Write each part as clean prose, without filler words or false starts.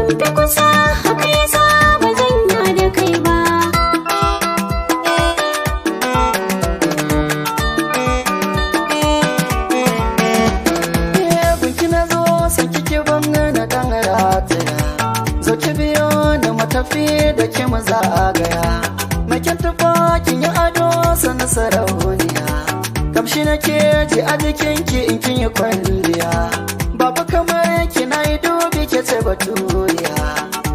fi kusa haka yasa ba zan ya da kai ba. Gunki na zo san kike ban na dan rataya, zo ki biyo da matafi da ke mu zagaya. Makin tufa kin yi ado sana sarauniya, kamshi nake ji a jikinki in kin yi kwalliya. Babu kamar kina yi dubi ke ce baturiya,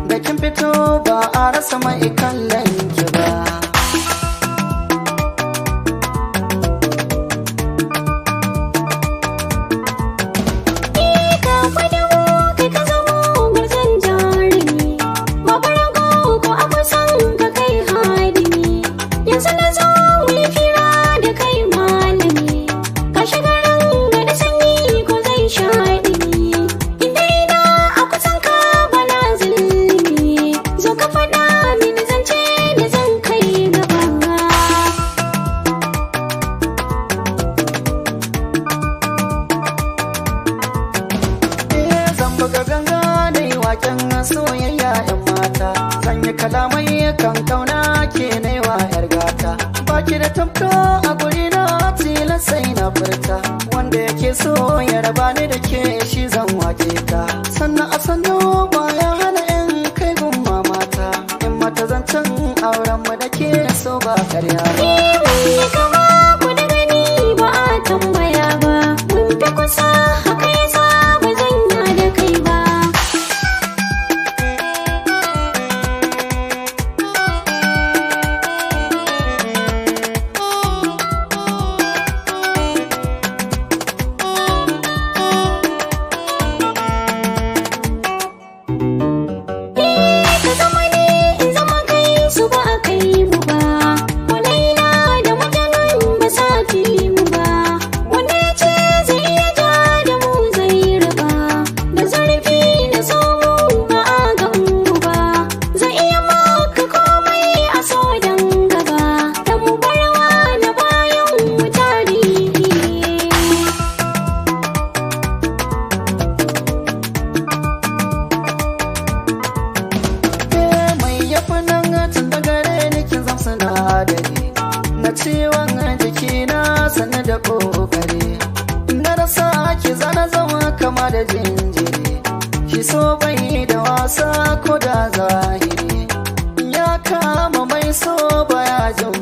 da kin fito ba a rasa mai kallon ki ba. Ka fada mu kai ka zamo gwarzon jarumi, babu rago ko a kusan ka kai hadimi. Yanzu na zo mu yi fira da kai malami, ka shiga ranga da sanyi ko zai sha ɗimi. Inda ina a kusan ka bana zulumi, zo ka faɗa mini zance da zan kai gaba. Zan buga ganga da yi waken soyayya 'yan mata, zan yi kalamai kan kauna ke naiwa 'yar gata. Baki da tamka a guri na tilas sai na furta, wanda yake so ya raba ni da ke shi zan wake ta. Sannan a sannu baya hana 'yan kai gun mamata, in mata zancen auren mu da ke so ba karya ba. Mun kama ku da gani ba a tambaya ba, mun fi kusa haka yasa ba zan ya da kai ba. Ka zama ne in zama kai su ba a kai mu ba, walaila da mutanen ba sa fi mu ba. Wanda ya ce zai iya ja da mu zai raba, da zarafi na so mu ba a gan mu ba. Zai iya maka komai a so dan gaba, da mu barwa na bayan mu tarihi. Mai yafi nan tun da gare ni kin zam sinadari na ciwon jiki na sani da kokari. Na rasa ki zana zama kama da jinjiri, shi so bai da wasa ko da zahiri. Ya kama mai so baya jin